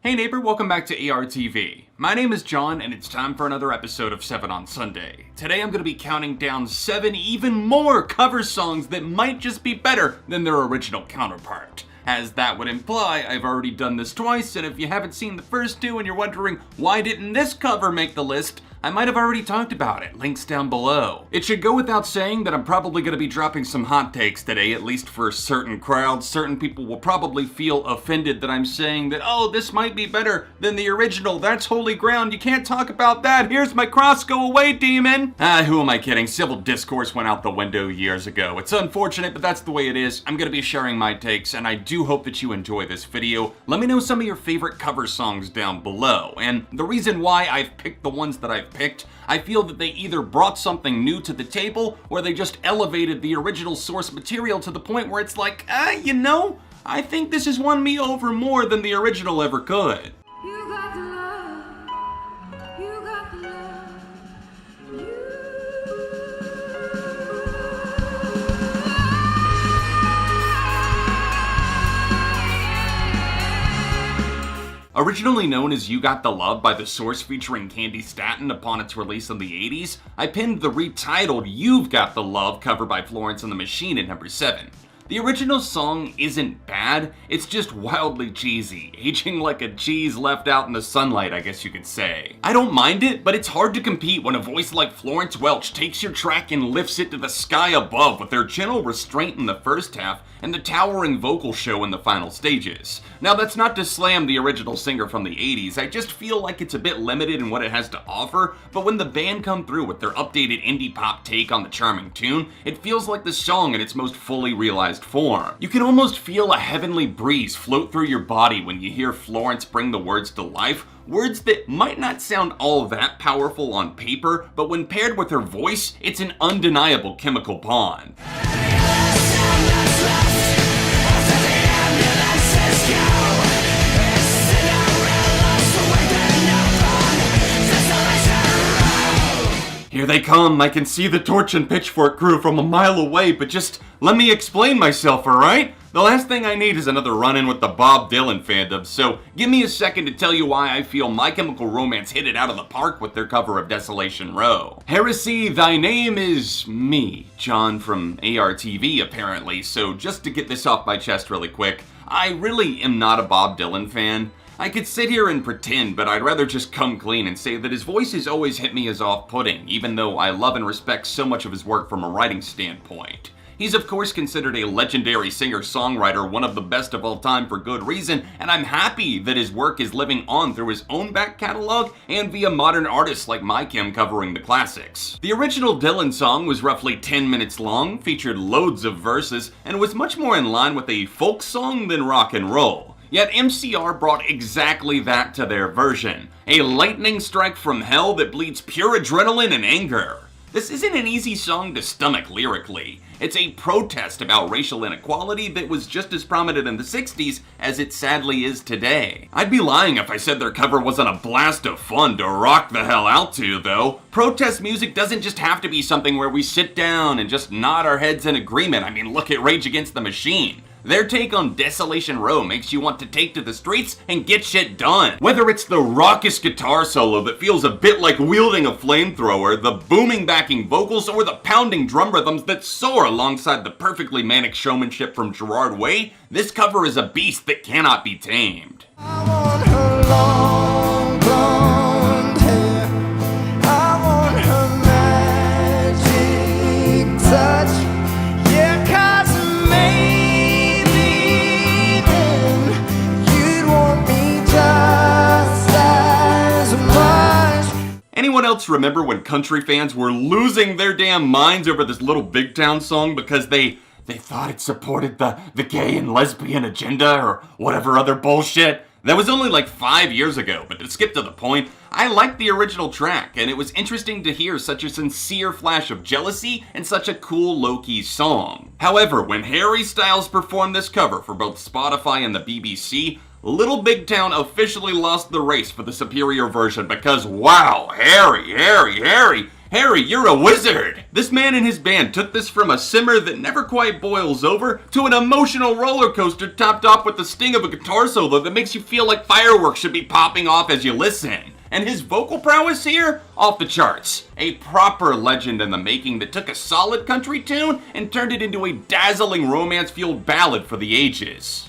Hey neighbor, welcome back to ARTV. My name is John, and it's time for another episode of 7 on Sunday. Today I'm going to be counting down 7 even more cover songs that might just be better than their original counterpart. As that would imply, I've already done this twice, and if you haven't seen the first two and you're wondering why didn't this cover make the list, I might have already talked about it, links down below. It should go without saying that I'm probably going to be dropping some hot takes today, at least for certain crowds. Certain people will probably feel offended that I'm saying that, oh, this might be better than the original, that's holy ground, you can't talk about that, here's my cross, go away, demon! Who am I kidding? Civil discourse went out the window years ago. It's unfortunate, but that's the way it is. I'm going to be sharing my takes, and I do hope that you enjoy this video. Let me know some of your favorite cover songs down below, and the reason why I've picked the ones that I've picked, I feel that they either brought something new to the table, or they just elevated the original source material to the point where it's like, I think this has won me over more than the original ever could. You got the love, you got the love, Originally known as You Got the Love by The Source featuring Candy Staton upon its release in the 80s, I pinned the retitled You've Got the Love cover by Florence and the Machine at number 7. The original song isn't bad, it's just wildly cheesy, aging like a cheese left out in the sunlight, I guess you could say. I don't mind it, but it's hard to compete when a voice like Florence Welch takes your track and lifts it to the sky above with their gentle restraint in the first half and the towering vocal show in the final stages. Now that's not to slam the original singer from the 80s, I just feel like it's a bit limited in what it has to offer, but when the band come through with their updated indie pop take on the charming tune, it feels like the song in its most fully realized form. You can almost feel a heavenly breeze float through your body when you hear Florence bring the words to life, words that might not sound all that powerful on paper, but when paired with her voice, it's an undeniable chemical bond. Here they come, I can see the torch and pitchfork crew from a mile away, but just let me explain myself, alright? The last thing I need is another run-in with the Bob Dylan fandom, so give me a second to tell you why I feel My Chemical Romance hit it out of the park with their cover of Desolation Row. Heresy, thy name is me, John from ARTV apparently, so just to get this off my chest really quick, I really am not a Bob Dylan fan. I could sit here and pretend, but I'd rather just come clean and say that his voice has always hit me as off-putting, even though I love and respect so much of his work from a writing standpoint. He's of course considered a legendary singer-songwriter, one of the best of all time for good reason, and I'm happy that his work is living on through his own back catalog and via modern artists like My Chem covering the classics. The original Dylan song was roughly 10 minutes long, featured loads of verses, and was much more in line with a folk song than rock and roll. Yet MCR brought exactly that to their version. A lightning strike from hell that bleeds pure adrenaline and anger. This isn't an easy song to stomach lyrically. It's a protest about racial inequality that was just as prominent in the 60s as it sadly is today. I'd be lying if I said their cover wasn't a blast of fun to rock the hell out to, though. Protest music doesn't just have to be something where we sit down and just nod our heads in agreement. I mean, look at Rage Against the Machine. Their take on Desolation Row makes you want to take to the streets and get shit done. Whether it's the raucous guitar solo that feels a bit like wielding a flamethrower, the booming backing vocals, or the pounding drum rhythms that soar alongside the perfectly manic showmanship from Gerard Way, this cover is a beast that cannot be tamed. I want her long blonde hair. I want her magic touch. Yeah, 'cause maybe then you'd want me just as much. Anyone else remember when country fans were losing their damn minds over this Little Big Town song because they thought it supported the gay and lesbian agenda or whatever other bullshit? That was only like 5 years ago, but to skip to the point, I liked the original track, and it was interesting to hear such a sincere flash of jealousy and such a cool low-key song. However, when Harry Styles performed this cover for both Spotify and the BBC, Little Big Town officially lost the race for the superior version because wow, Harry, Harry, you're a wizard! This man and his band took this from a simmer that never quite boils over to an emotional roller coaster topped off with the sting of a guitar solo that makes you feel like fireworks should be popping off as you listen. And his vocal prowess here? Off the charts. A proper legend in the making that took a solid country tune and turned it into a dazzling romance-fueled ballad for the ages.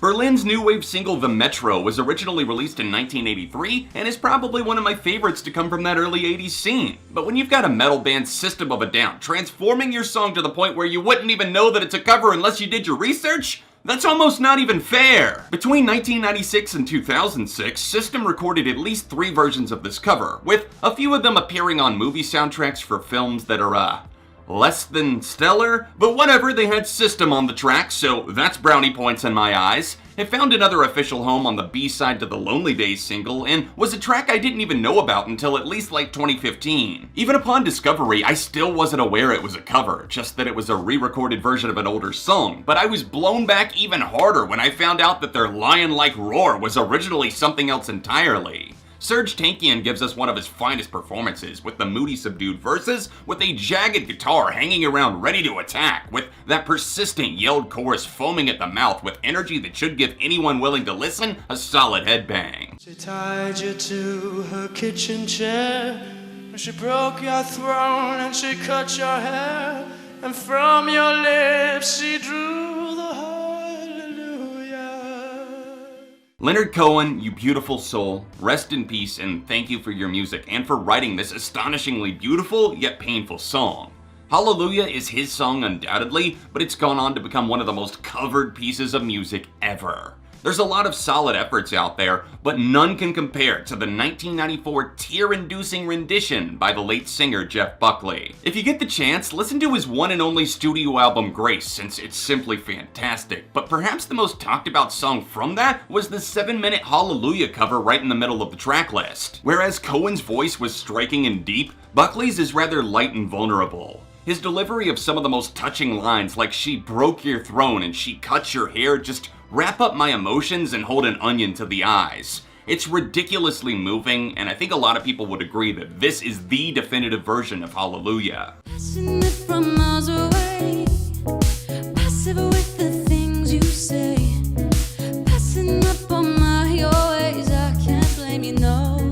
Berlin's new wave single The Metro was originally released in 1983 and is probably one of my favorites to come from that early 80s scene. But when you've got a metal band System of a Down transforming your song to the point where you wouldn't even know that it's a cover unless you did your research, that's almost not even fair! Between 1996 and 2006, System recorded at least 3 versions of this cover, with a few of them appearing on movie soundtracks for films that are, less than stellar, but whatever, they had System on the track, so that's brownie points in my eyes. It found another official home on the B-side to the Lonely Days single, and was a track I didn't even know about until at least like 2015. Even upon discovery, I still wasn't aware it was a cover, just that it was a re-recorded version of an older song, but I was blown back even harder when I found out that their lion-like roar was originally something else entirely. Serj Tankian gives us one of his finest performances, with the moody subdued verses, with a jagged guitar hanging around ready to attack, with that persistent yelled chorus foaming at the mouth with energy that should give anyone willing to listen a solid headbang. She tied you to her kitchen chair, she broke your throne and she cut your hair, and from your lips she drew the Leonard Cohen, you beautiful soul, rest in peace and thank you for your music and for writing this astonishingly beautiful yet painful song. Hallelujah is his song undoubtedly, but it's gone on to become one of the most covered pieces of music ever. There's a lot of solid efforts out there, but none can compare to the 1994 tear-inducing rendition by the late singer Jeff Buckley. If you get the chance, listen to his one and only studio album Grace, since it's simply fantastic. But perhaps the most talked about song from that was the 7-minute Hallelujah cover right in the middle of the track list. Whereas Cohen's voice was striking and deep, Buckley's is rather light and vulnerable. His delivery of some of the most touching lines like "she broke your throne" and "she cut your hair" just wrap up my emotions and hold an onion to the eyes. It's ridiculously moving, and I think a lot of people would agree that this is the definitive version of Hallelujah. Passing it from miles away, passive with the things you say, passing up on my ways, I can't blame you, no.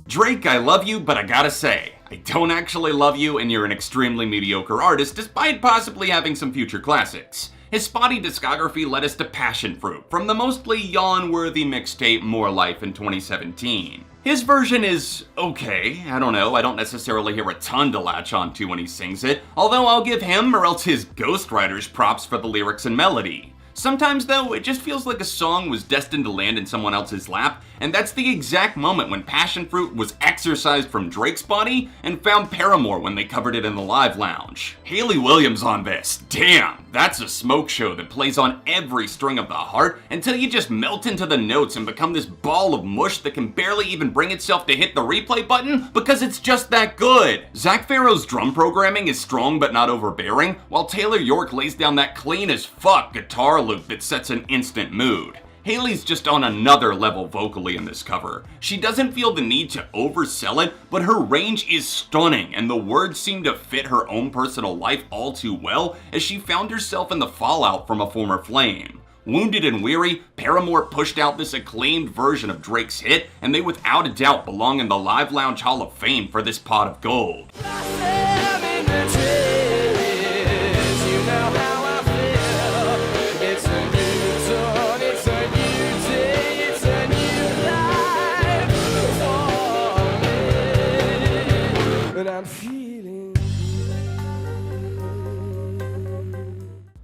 Drake, I love you, but I gotta say, I don't actually love you, and you're an extremely mediocre artist despite possibly having some future classics. His spotty discography led us to Passionfruit, from the mostly yawn-worthy mixtape More Life in 2017. His version is okay, I don't know, I don't necessarily hear a ton to latch onto when he sings it, although I'll give him or else his ghostwriters props for the lyrics and melody. Sometimes though, it just feels like a song was destined to land in someone else's lap, and that's the exact moment when Passionfruit was exorcised from Drake's body and found Paramore when they covered it in the live lounge. Hayley Williams on this, damn, that's a smoke show that plays on every string of the heart until you just melt into the notes and become this ball of mush that can barely even bring itself to hit the replay button because it's just that good. Zach Farrow's drum programming is strong but not overbearing, while Taylor York lays down that clean as fuck guitar loop that sets an instant mood. Hayley's just on another level vocally in this cover. She doesn't feel the need to oversell it, but her range is stunning and the words seem to fit her own personal life all too well as she found herself in the fallout from a former flame. Wounded and weary, Paramore pushed out this acclaimed version of Drake's hit, and they without a doubt belong in the Live Lounge Hall of Fame for this pot of gold.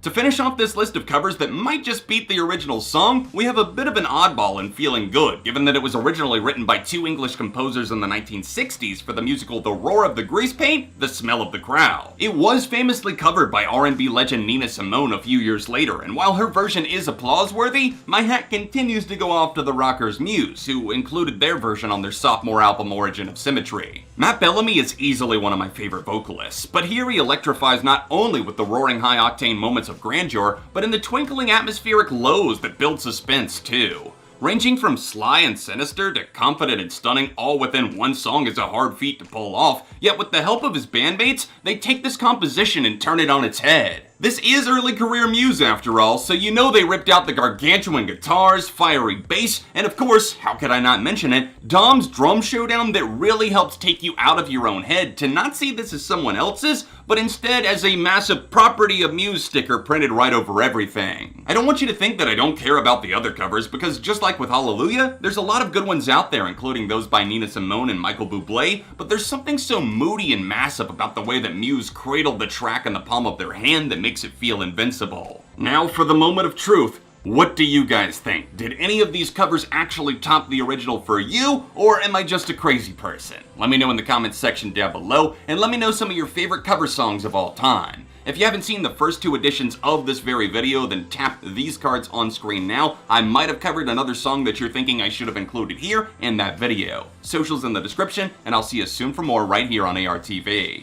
To finish off this list of covers that might just beat the original song, we have a bit of an oddball in Feeling Good, given that it was originally written by 2 English composers in the 1960s for the musical The Roar of the Grease Paint, The Smell of the Crow. It was famously covered by R&B legend Nina Simone a few years later, and while her version is applause-worthy, my hat continues to go off to the rockers MUSE, who included their version on their sophomore album Origin of Symmetry. Matt Bellamy is easily one of my favorite vocalists, but here he electrifies not only with the roaring high-octane moments of of grandeur, but in the twinkling atmospheric lows that build suspense too. Ranging from sly and sinister to confident and stunning all within one song is a hard feat to pull off, yet with the help of his bandmates, they take this composition and turn it on its head. This is early career Muse after all, so you know they ripped out the gargantuan guitars, fiery bass, and of course, how could I not mention it, Dom's drum showdown that really helps take you out of your own head to not see this as someone else's, but instead as a massive property of Muse sticker printed right over everything. I don't want you to think that I don't care about the other covers, because just like with Hallelujah, there's a lot of good ones out there, including those by Nina Simone and Michael Bublé, but there's something so moody and massive about the way that Muse cradled the track in the palm of their hand that makes it feel invincible. Now for the moment of truth. What do you guys think? Did any of these covers actually top the original for you, or am I just a crazy person? Let me know in the comments section down below, and let me know some of your favorite cover songs of all time. If you haven't seen the first two editions of this very video, then tap these cards on screen now. I might have covered another song that you're thinking I should have included here in that video. Socials in the description, and I'll see you soon for more right here on ARTV.